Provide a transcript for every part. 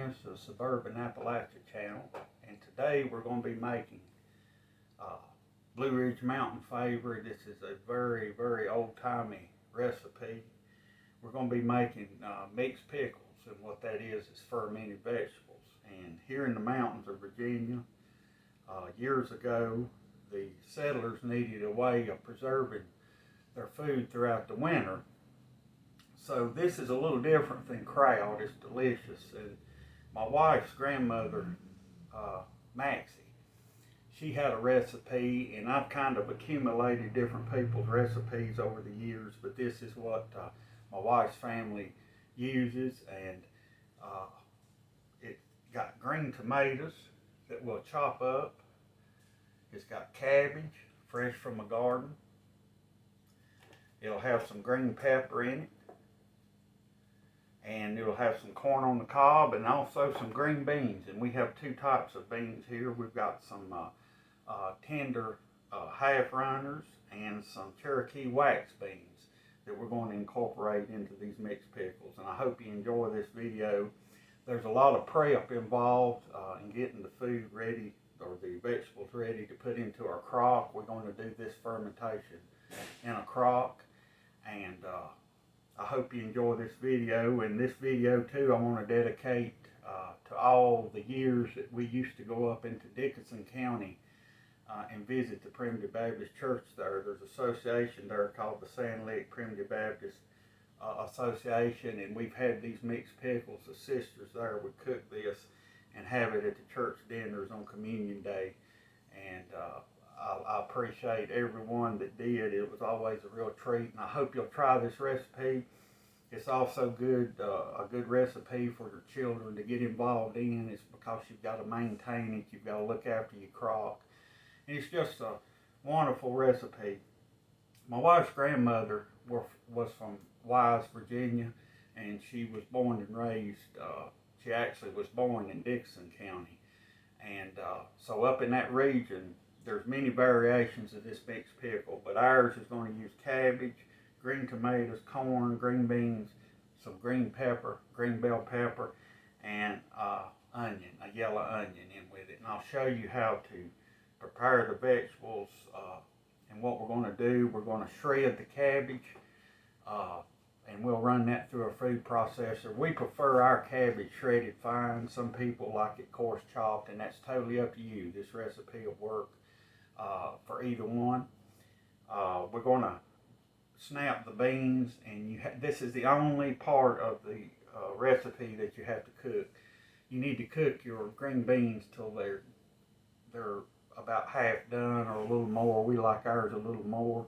Channel. It's the Suburban Appalachia Channel, and today we're going to be making Blue Ridge Mountain favorite. This is a very, very old-timey recipe. We're going to be making mixed pickles, and what that is fermented vegetables. And here in the mountains of Virginia, years ago, the settlers needed a way of preserving their food throughout the winter. So this is a little different than kraut. It's delicious. And my wife's grandmother, Maxie, she had a recipe, and I've kind of accumulated different people's recipes over the years, but this is what my wife's family uses. And it got green tomatoes that we'll chop up. It's got cabbage, fresh from a garden. It'll have some green pepper in it. And it'll have some corn on the cob and also some green beans. And we have two types of beans here. We've got some tender half runners and some Cherokee wax beans that we're going to incorporate into these mixed pickles. And I hope you enjoy this video. There's a lot of prep involved in getting the food ready, or the vegetables ready to put into our crock. We're going to do this fermentation in a crock, and I hope you enjoy this video. And this video too, I want to dedicate to all the years that we used to go up into Dickenson County and visit the Primitive Baptist Church there. There's an association there called the Sand Lick Primitive Baptist Association, and we've had these mixed pickles. The sisters there would cook this and have it at the church dinners on Communion Day. And I appreciate everyone that did. It was always a real treat, and I hope you'll try this recipe. It's also good, a good recipe for your children to get involved in. It's because you've got to maintain it, you've got to look after your crock. And it's just a wonderful recipe. My wife's grandmother was from Wise, Virginia, and she was born and raised, she actually was born in Dickenson County. And so up in that region, there's many variations of this mixed pickle, but ours is going to use cabbage, green tomatoes, corn, green beans, some green pepper, green bell pepper, and onion, a yellow onion in with it. And I'll show you how to prepare the vegetables. And what we're going to do, we're going to shred the cabbage, and we'll run that through a food processor. We prefer our cabbage shredded fine. Some people like it coarse chopped, and that's totally up to you. This recipe will work for either one. We're going to snap the beans, and this is the only part of the recipe that you have to cook. You need to cook your green beans till they're about half done or a little more. We like ours a little more,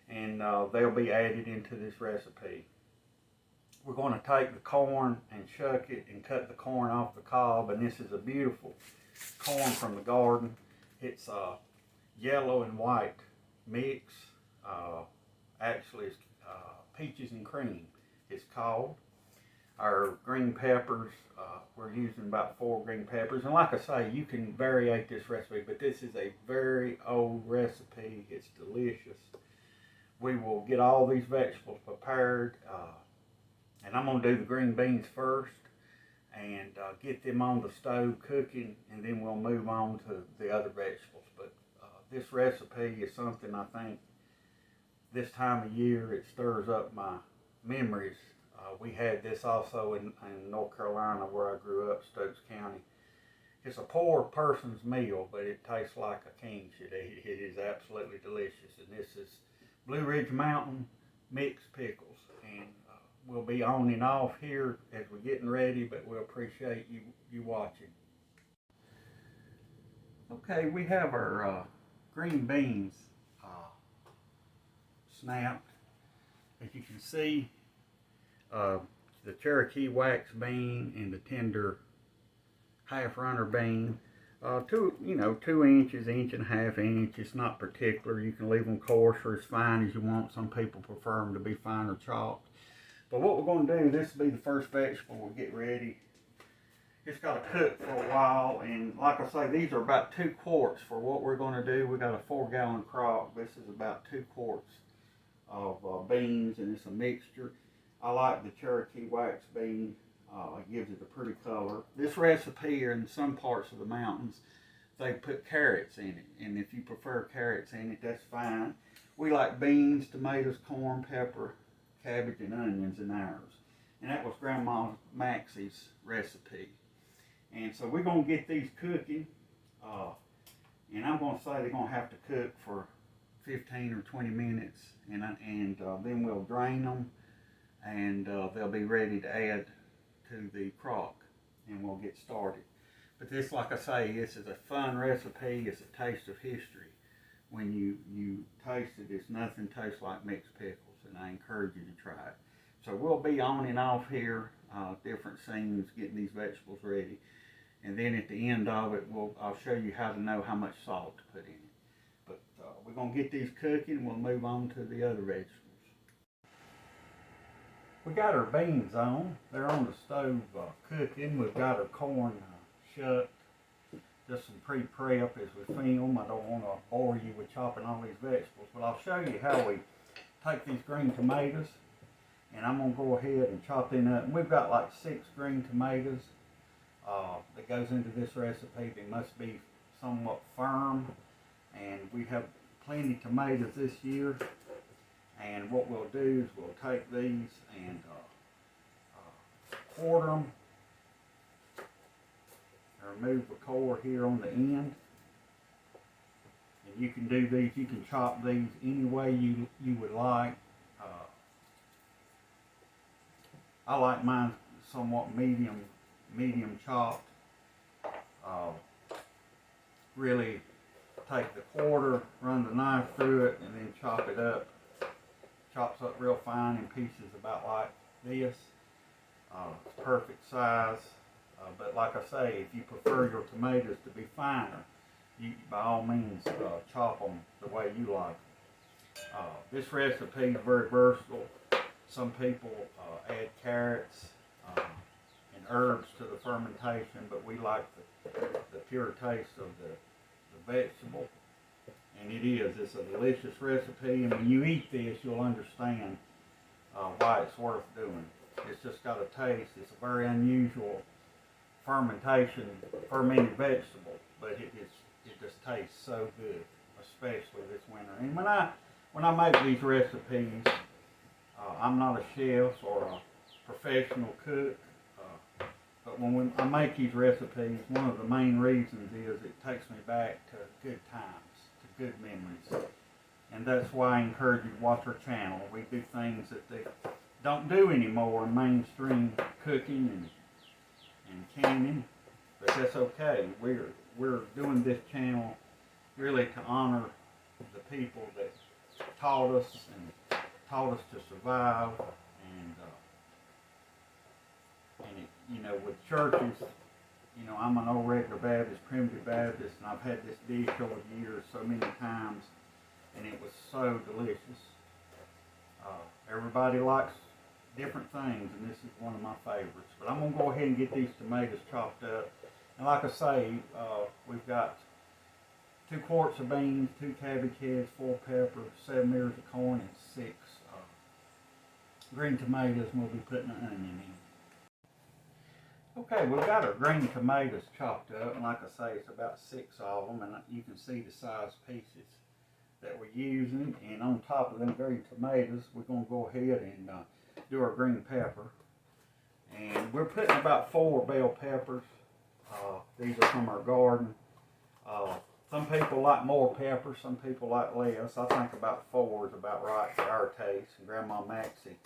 and they'll be added into this recipe. We're going to take the corn and shuck it and cut the corn off the cob, and this is a beautiful corn from the garden. It's yellow and white mix. Actually, it's peaches and cream, it's called. Our green peppers, we're using about 4 green peppers. And like I say, you can variate this recipe, but this is a very old recipe. It's delicious. We will get all these vegetables prepared, and I'm going to do the green beans first and get them on the stove cooking, and then we'll move on to the other vegetables. But this recipe is something I think this time of year, it stirs up my memories. We had this also in North Carolina, where I grew up, Stokes County. It's a poor person's meal, but it tastes like a king should eat. It is absolutely delicious. And this is Blue Ridge Mountain mixed pickles. And we'll be on and off here as we're getting ready, but we appreciate you watching. Okay, we have our green beans snapped. As you can see, the Cherokee wax bean and the tender half runner bean, 2 inches, 1.5 inch. It's not particular. You can leave them coarse or as fine as you want. Some people prefer them to be finer chopped. But what we're going to do, this will be the first vegetable we'll get ready. It's got to cook for a while, and like I say, these are about 2 quarts for what we're going to do. We got a 4-gallon crock. This is about 2 quarts of beans, and it's a mixture. I like the Cherokee wax bean It gives it a pretty color. This recipe here in some parts of the mountains, they put carrots in it. And if you prefer carrots in it, that's fine. We like beans, tomatoes, corn, pepper, cabbage, and onions in ours. And that was Grandma Maxie's recipe. And so we're going to get these cooking. And I'm going to say they're going to have to cook for 15 or 20 minutes. And then we'll drain them. And they'll be ready to add to the crock. And we'll get started. But this, like I say, this is a fun recipe. It's a taste of history. When you taste it, it's nothing tastes like mixed pickles. And I encourage you to try it. So we'll be on and off here, different scenes, getting these vegetables ready. And then at the end of it, I'll show you how to know how much salt to put in it. But we're going to get these cooking and we'll move on to the other vegetables. We got our beans on. They're on the stove cooking. We've got our corn shut. Just some pre-prep as we film. I don't want to bore you with chopping all these vegetables, but I'll show you how we take these green tomatoes. And I'm going to go ahead and chop them up. And we've got like 6 green tomatoes that goes into this recipe. They must be somewhat firm. And we have plenty of tomatoes this year. And what we'll do is we'll take these and quarter them. Remove the core here on the end. And you can do these, you can chop these any way you would like. I like mine somewhat medium chopped. Really take the quarter, run the knife through it, and then chop it up. Chops up real fine in pieces about like this. It's perfect size. But like I say, if you prefer your tomatoes to be finer, you by all means chop them the way you like them. This recipe is very versatile. Some people add carrots and herbs to the fermentation, but we like the pure taste of the vegetable. And it's a delicious recipe, and when you eat this, you'll understand why it's worth doing. It's just got a taste. It's a very unusual fermented vegetable, but it just tastes so good, especially this winter. And when I make these recipes, I'm not a chef or a professional cook, but when I make these recipes, one of the main reasons is it takes me back to good times, to good memories. And that's why I encourage you to watch our channel. We do things that they don't do anymore in mainstream cooking and canning, but that's okay. We're doing this channel really to honor the people that taught us to survive, and with churches, I'm an old regular Baptist, primitive Baptist, and I've had this dish over the years so many times, and it was so delicious. Everybody likes different things, and this is one of my favorites. But I'm going to go ahead and get these tomatoes chopped up. And like I say, we've got 2 quarts of beans, 2 cabbage heads, 4 peppers, 7 ears of corn, and 6 green tomatoes, and we'll be putting an onion in. Okay, we've got our green tomatoes chopped up, and like I say, it's about 6 of them, and you can see the size pieces that we're using. And on top of them green tomatoes, we're going to go ahead and do our green pepper. And we're putting about 4 bell peppers. These are from our garden. Some people like more pepper, some people like less. I think about 4 is about right for our taste. And Grandma Maxie,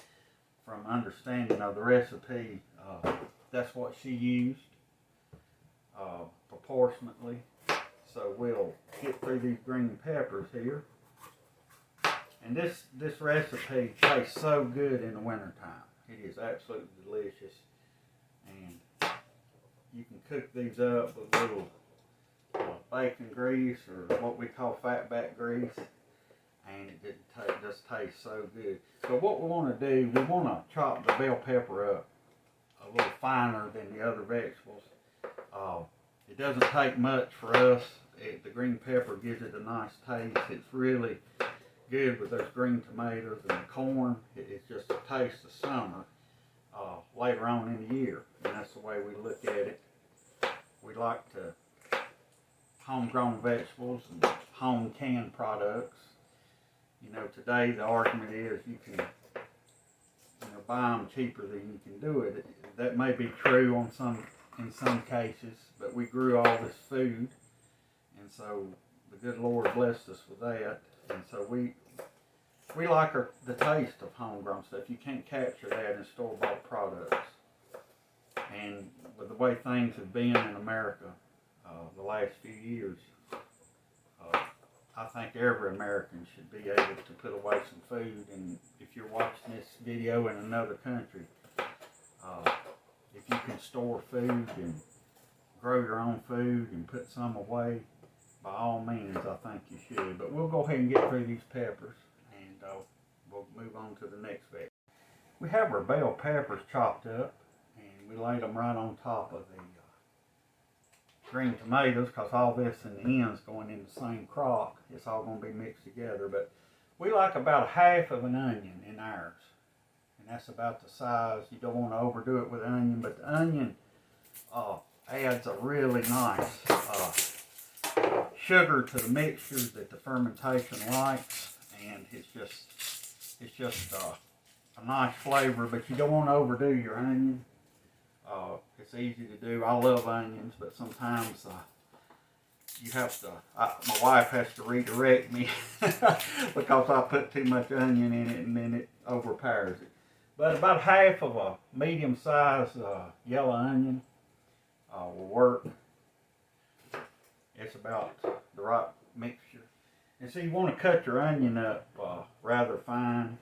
from understanding of the recipe, that's what she used proportionately. So we'll get through these green peppers here. And this recipe tastes so good in the wintertime. It is absolutely delicious. And you can cook these up with a little bacon grease or what we call fatback grease. And it just tastes so good. So what we want to do, we want to chop the bell pepper up a little finer than the other vegetables. It doesn't take much for us. The green pepper gives it a nice taste. It's really good with those green tomatoes and the corn. It's just a taste of summer. later on in the year, and that's the way we look at it. We like to homegrown vegetables and home canned products. You know, today the argument is you can buy them cheaper than you can do it. That may be true in some cases, but we grew all this food, and so the good Lord blessed us with that, and so we like the taste of homegrown stuff. You can't capture that in store-bought products. And with the way things have been in America the last few years, I think every American should be able to put away some food. And if you're watching this video in another country, if you can store food and grow your own food and put some away, by all means, I think you should. But we'll go ahead and get through these peppers, and we'll move on to the next vegetable. We have our bell peppers chopped up, and we laid them right on top of the green tomatoes, because all this in the ends going in the same crock. It's all going to be mixed together. But we like about half of an onion in ours, and that's about the size. You don't want to overdo it with onion, but the onion adds a really nice sugar to the mixture that the fermentation likes, and it's just a nice flavor. But you don't want to overdo your onion. It's easy to do. I love onions, but sometimes you have to. My wife has to redirect me because I put too much onion in it, and then it overpowers it. But about half of a medium-sized yellow onion will work. It's about the right mixture. And so you want to cut your onion up rather fine.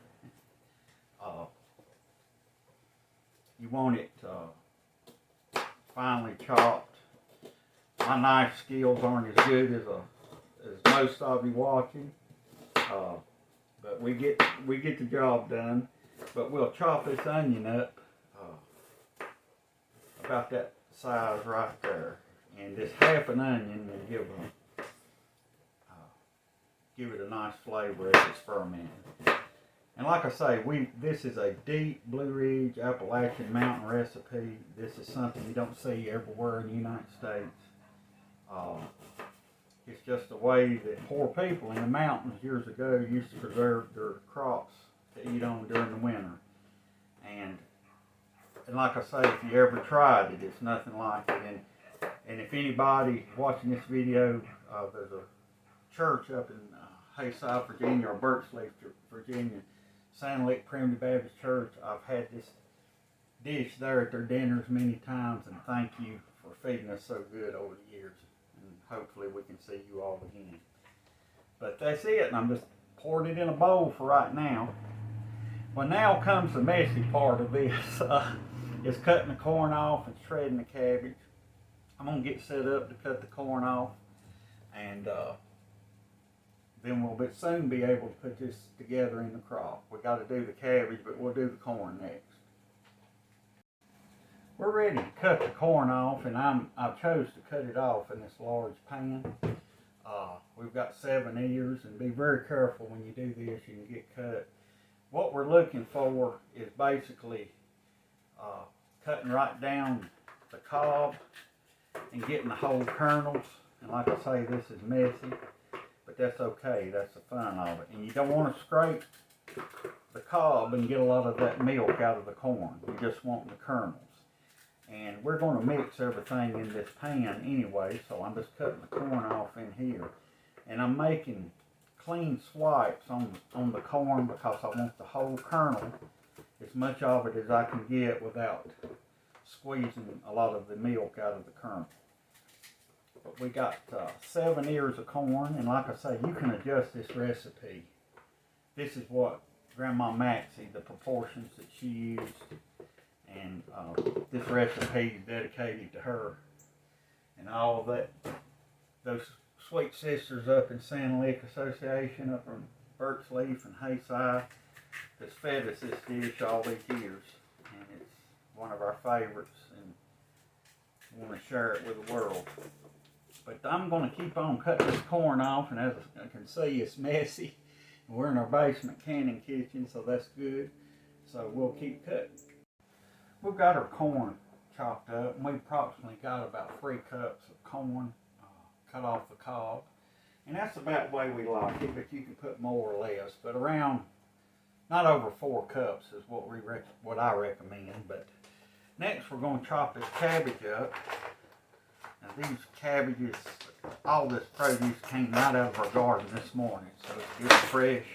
You want it finely chopped. My knife skills aren't as good as most of you watching, but we get the job done. But we'll chop this onion up about that size right there, and this half an onion will give it a nice flavor as it's fermenting. And like I say, this is a deep Blue Ridge Appalachian mountain recipe. This is something you don't see everywhere in the United States. It's just the way that poor people in the mountains years ago used to preserve their crops to eat on during the winter. And like I say, if you ever tried it, it's nothing like it. And if anybody watching this video, there's a church up in Hayside, Virginia, or Birchleaf, Virginia, Sand Lake Primitive Baptist Church. I've had this dish there at their dinners many times, and thank you for feeding us so good over the years. And hopefully we can see you all again. But that's it, and I'm just pouring it in a bowl for right now. Well, now comes the messy part of this. It's cutting the corn off and shredding the cabbage. I'm going to get set up to cut the corn off, and then we'll soon be able to put this together in the crock. We got to do the cabbage, but we'll do the corn next. We're ready to cut the corn off, and I chose to cut it off in this large pan. We've got 7 ears, and be very careful when you do this. You can get cut. What we're looking for is basically cutting right down the cob and getting the whole kernels. And like I say, this is messy, but that's okay. That's the fun of it. And you don't want to scrape the cob and get a lot of that milk out of the corn. You just want the kernels. And we're going to mix everything in this pan anyway, so I'm just cutting the corn off in here. And I'm making clean swipes on the corn because I want the whole kernel, as much of it as I can get without squeezing a lot of the milk out of the kernel. But we got 7 ears of corn, and like I say, you can adjust this recipe. This is what Grandma Maxie, the proportions that she used, and this recipe is dedicated to her. And all of that, those sweet sisters up in Sand Lake Association, up in Birchleaf and Hayside, has fed us this dish all these years, and it's one of our favorites, and we want to share it with the world. But I'm going to keep on cutting this corn off, and as I can see, it's messy. We're in our basement canning kitchen, so that's good. So we'll keep cutting. we've got our corn chopped up, and we approximately got about 3 cups of corn cut off the cob. And that's about the way we like it, but you can put more or less. But around, not over 4 cups is what I recommend. But next we're going to chop this cabbage up. Now these cabbages, all this produce came right out of our garden this morning, so it's good and fresh.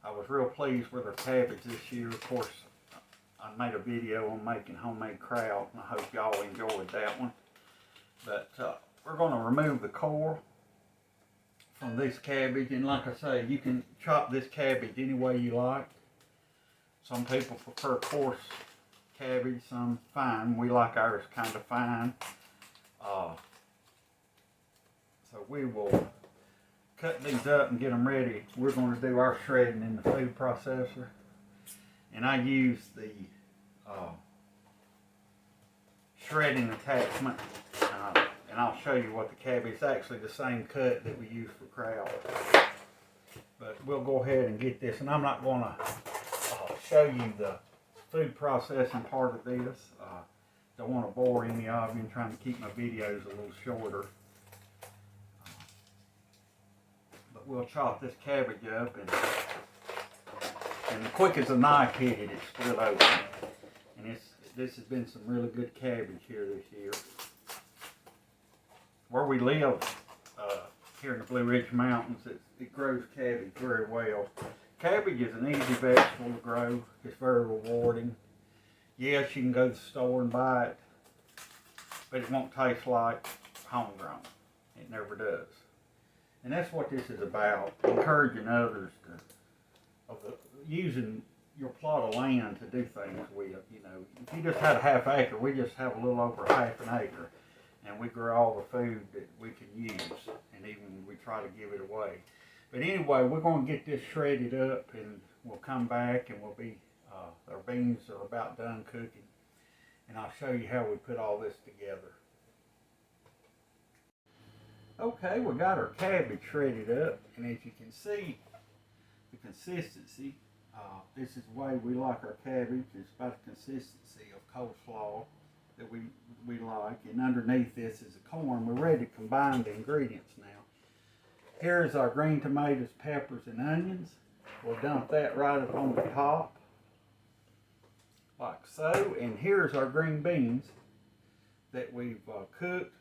I was real pleased with our cabbage this year. Of course, I made a video on making homemade kraut, and I hope y'all enjoyed that one. But we're going to remove the core from this cabbage, and like I say, you can chop this cabbage any way you like. Some people prefer coarse cabbage, some fine. We like ours kind of fine. So we will cut these up and get them ready. We're going to do our shredding in the food processor, and I use the shredding attachment, and I'll show you what the cabbage is. Actually the same cut that we use for kraut, but we'll go ahead and get this. And I'm not going to show you the food processing part of this. Don't want to bore any of you and trying to keep my videos a little shorter. But we'll chop this cabbage up, and quick as a knife hit it, it's split open. And this has been some really good cabbage here this year. Where we live, here in the Blue Ridge Mountains, it grows cabbage very well. Cabbage is an easy vegetable to grow. It's very rewarding. Yes, you can go to the store and buy it, but it won't taste like homegrown. It never does. And that's what this is about, encouraging others to, using your plot of land to do things with. You know, if you just had a half acre, we just have a little over half an acre, and we grow all the food that we can use, and even we try to give it away. But anyway, we're going to get this shredded up, and we'll come back, and we'll be, our beans are about done cooking, and I'll show you how we put all this together. Okay, we got our cabbage shredded up, and as you can see, the consistency, this is the way we like our cabbage. It's about the consistency of coleslaw that we like, and underneath this is the corn. We're ready to combine the ingredients now. Here's our green tomatoes, peppers, and onions. We'll dump that right up on the top, like so. And here's our green beans that we've cooked.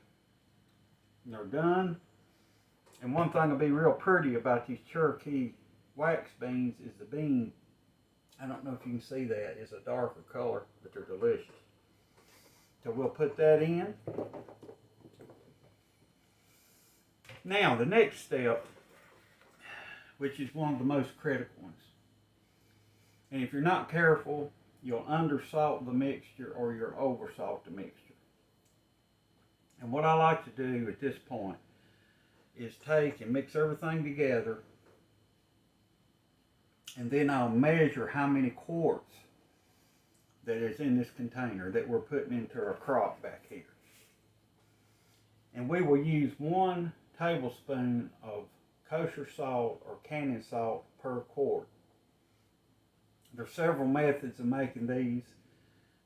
And they're done. And one thing that'll be real pretty about these Cherokee wax beans is the bean, I don't know if you can see that, is a darker color, but they're delicious. So we'll put that in. Now the next step, which is one of the most critical ones, and if you're not careful, you'll undersalt the mixture or you'll oversalt the mixture. And what I like to do at this point is take and mix everything together, and then I'll measure how many quarts that is in this container that we're putting into our crock back here. And we will use 1 tablespoon of kosher salt or cannon salt per quart. There's several methods of making these.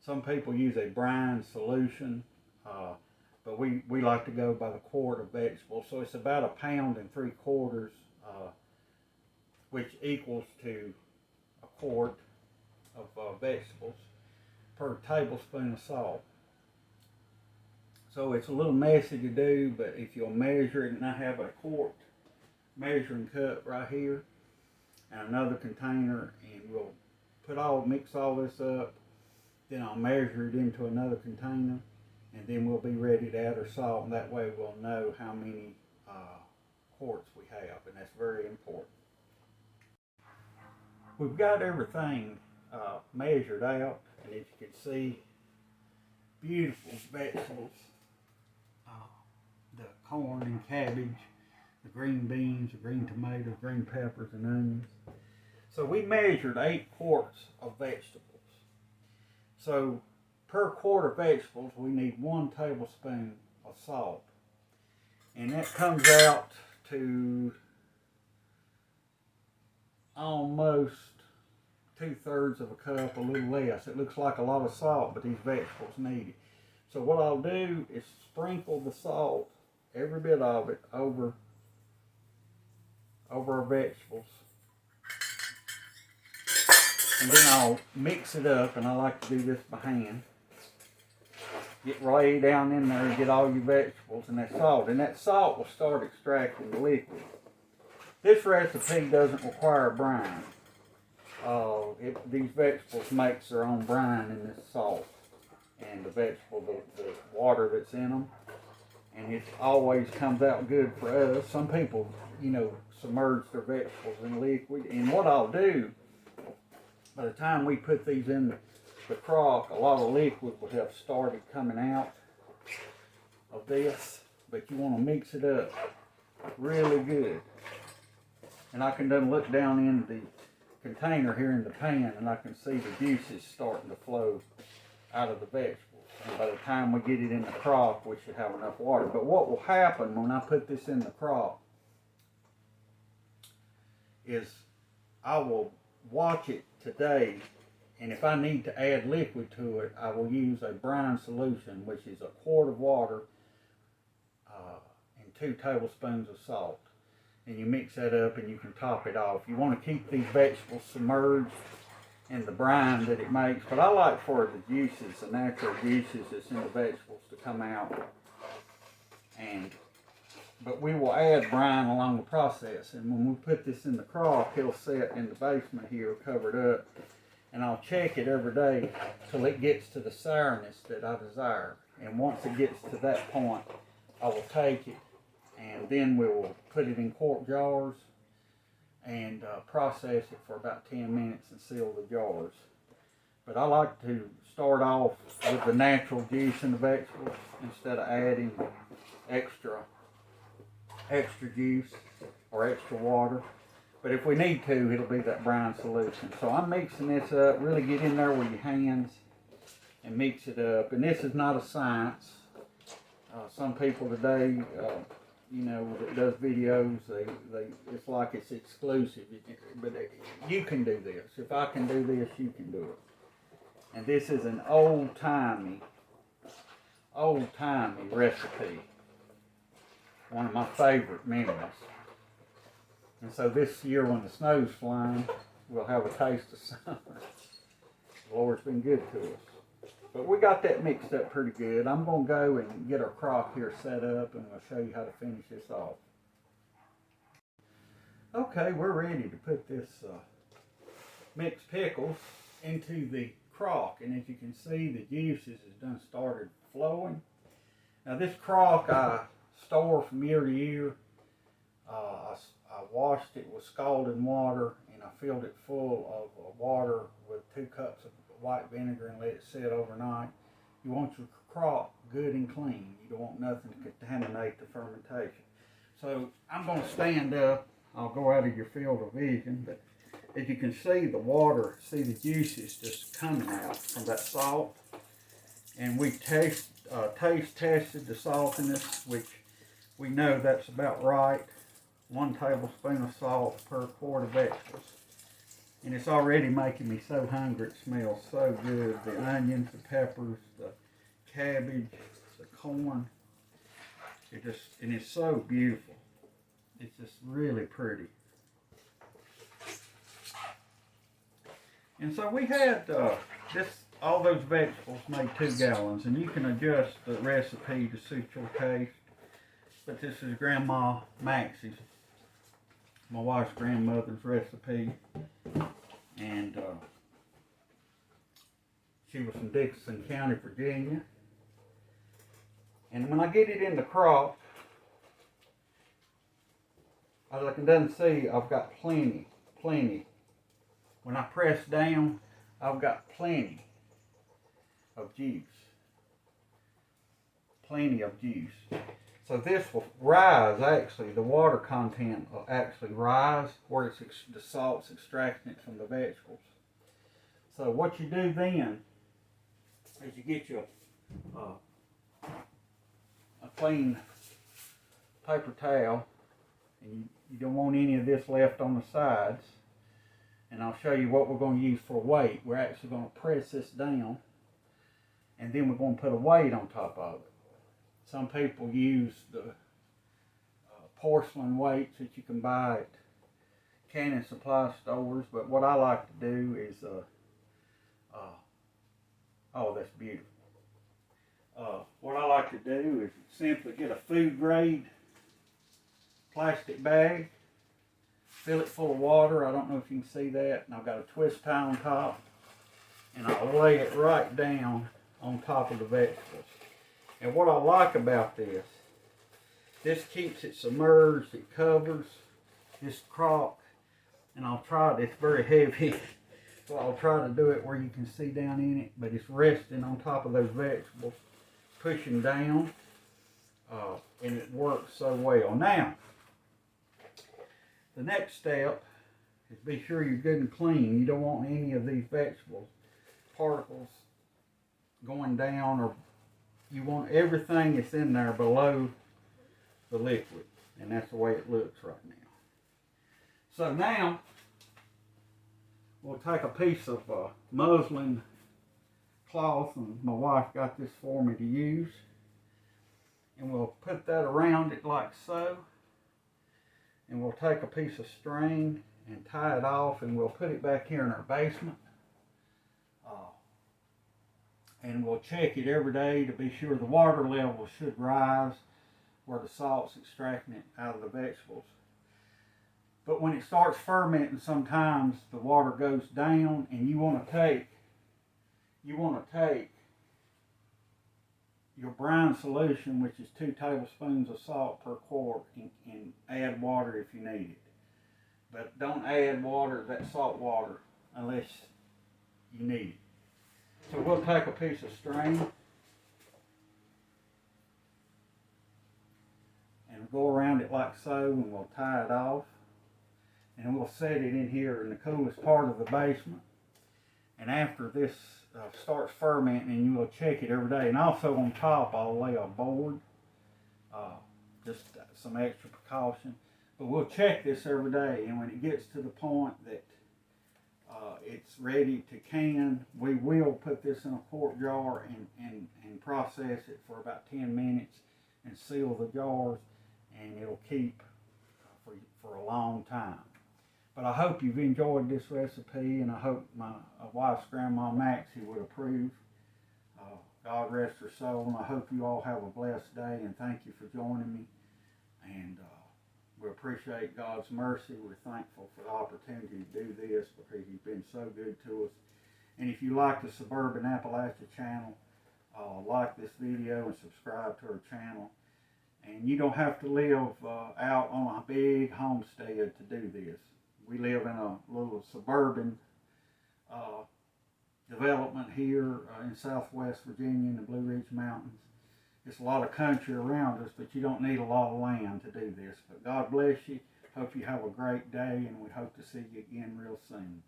Some people use a brine solution, but we like to go by the quart of vegetables. So it's about 1 3/4 pounds, which equals to a quart of vegetables per tablespoon of salt. So it's a little messy to do, but if you'll measure it, and I have a quart measuring cup right here and another container, and we'll mix all this up, then I'll measure it into another container, and then we'll be ready to add our salt, and that way we'll know how many quarts we have, and that's very important. We've got everything measured out, and as you can see, beautiful vegetables, the corn and cabbage, the green beans, the green tomatoes, green peppers, and onions. So we measured 8 quarts of vegetables. So per quart of vegetables, we need 1 tablespoon of salt. And that comes out to almost 2/3 of a cup, a little less. It looks like a lot of salt, but these vegetables need it. So what I'll do is sprinkle the salt, every bit of it, over our vegetables. And then I'll mix it up, and I like to do this by hand. Get way down in there and get all your vegetables and that salt. And that salt will start extracting the liquid. This recipe doesn't require brine. These vegetables makes their own brine in this salt. And the vegetable, the water that's in them. And it always comes out good for us. Some people, submerge their vegetables in liquid. And what I'll do, by the time we put these in the crock, a lot of liquid would have started coming out of this. But you want to mix it up really good. And I can then look down in the container here in the pan, and I can see the juices starting to flow out of the vegetables. And by the time we get it in the crock, we should have enough water. But what will happen when I put this in the crock is I will watch it today, and if I need to add liquid to it, I will use a brine solution, which is a quart of water and 2 tablespoons of salt. And you mix that up and you can top it off. You want to keep these vegetables submerged in the brine that it makes. But I like for the juices, the natural juices that's in the vegetables to come out. But we will add brine along the process. And when we put this in the crock, it'll sit in the basement here covered up. And I'll check it every day till it gets to the sourness that I desire. And once it gets to that point, I will take it, and then we will put it in quart jars and process it for about 10 minutes and seal the jars. But I like to start off with the natural juice in the vegetables instead of adding extra juice or extra water. But if we need to, it'll be that brine solution. So I'm mixing this up. Really get in there with your hands and mix it up. And this is not a science. Some people today, that does videos, it's like it's exclusive. But you can do this. If I can do this, you can do it. And this is an old-timey recipe. One of my favorite memories. And so this year when the snow's flying, we'll have a taste of summer. The Lord's been good to us. But we got that mixed up pretty good. I'm going to go and get our crock here set up, and I'll show you how to finish this off. Okay, we're ready to put this mixed pickles into the crock. And as you can see, the juices has done started flowing. Now this crock I store from year to year. I washed it with scalding water, and I filled it full of water with 2 cups of white vinegar and let it sit overnight. You want your crock good and clean. You don't want nothing to contaminate the fermentation. So I'm going to stand up. I'll go out of your field of vision, but as you can see, the water, see the juices just coming out from that salt. And we taste tested the saltiness, which we know that's about right. 1 tablespoon of salt per quart of vegetables. And it's already making me so hungry. It smells so good. The onions, the peppers, the cabbage, the corn. And it's so beautiful. It's just really pretty. And so we had all those vegetables made 2 gallons, and you can adjust the recipe to suit your taste. But this is Grandma Maxie's, my wife's grandmother's recipe, and she was from Dickenson County, Virginia. And when I get it in the crock, as I can done see, I've got plenty. When I press down, I've got plenty of juice. Plenty of juice. So this will rise, actually, the water content will actually rise where the salt's extracting it from the vegetables. So what you do then is you get you a clean paper towel, and you don't want any of this left on the sides. And I'll show you what we're going to use for weight. We're actually going to press this down, and then we're going to put a weight on top of it. Some people use the porcelain weights that you can buy at canning supply stores, but what I like to do is, oh, that's beautiful. What I like to do is simply get a food grade plastic bag, fill it full of water. I don't know if you can see that. And I've got a twist tie on top, and I'll lay it right down on top of the vegetables. And what I like about this keeps it submerged, it covers this crock. And I'll try it, it's very heavy, so I'll try to do it where you can see down in it, but it's resting on top of those vegetables, pushing down, and it works so well. Now, the next step is be sure you're good and clean. You don't want any of these vegetables particles going down, or you want everything that's in there below the liquid, and that's the way it looks right now. So now we'll take a piece of muslin cloth, and my wife got this for me to use, and we'll put that around it like so, and we'll take a piece of string and tie it off, and we'll put it back here in our basement, and we'll check it every day to be sure the water level should rise where the salt's extracting it out of the vegetables. But when it starts fermenting, sometimes the water goes down, and you want to take your brine solution, which is 2 tablespoons of salt per quart, and add water if you need it. But don't add water, that salt water, unless you need it. So we'll take a piece of string and go around it like so, and we'll tie it off. And we'll set it in here in the coolest part of the basement. And after this starts fermenting, and you will check it every day. And also on top, I'll lay a board, just some extra precaution. But we'll check this every day, and when it gets to the point that it's ready to can, we will put this in a quart jar and process it for about 10 minutes and seal the jars, and it'll keep for a long time. But I hope you've enjoyed this recipe, and I hope my wife's grandma Maxie would approve. God rest her soul, and I hope you all have a blessed day, and thank you for joining me. And we appreciate God's mercy. We're thankful for the opportunity to do this because He's been so good to us. And if you like the Suburban Appalachia channel, like this video and subscribe to our channel. And you don't have to live out on a big homestead to do this. We live in a little suburban development here in Southwest Virginia in the Blue Ridge Mountains. It's a lot of country around us, but you don't need a lot of land to do this. But God bless you. Hope you have a great day, and we hope to see you again real soon.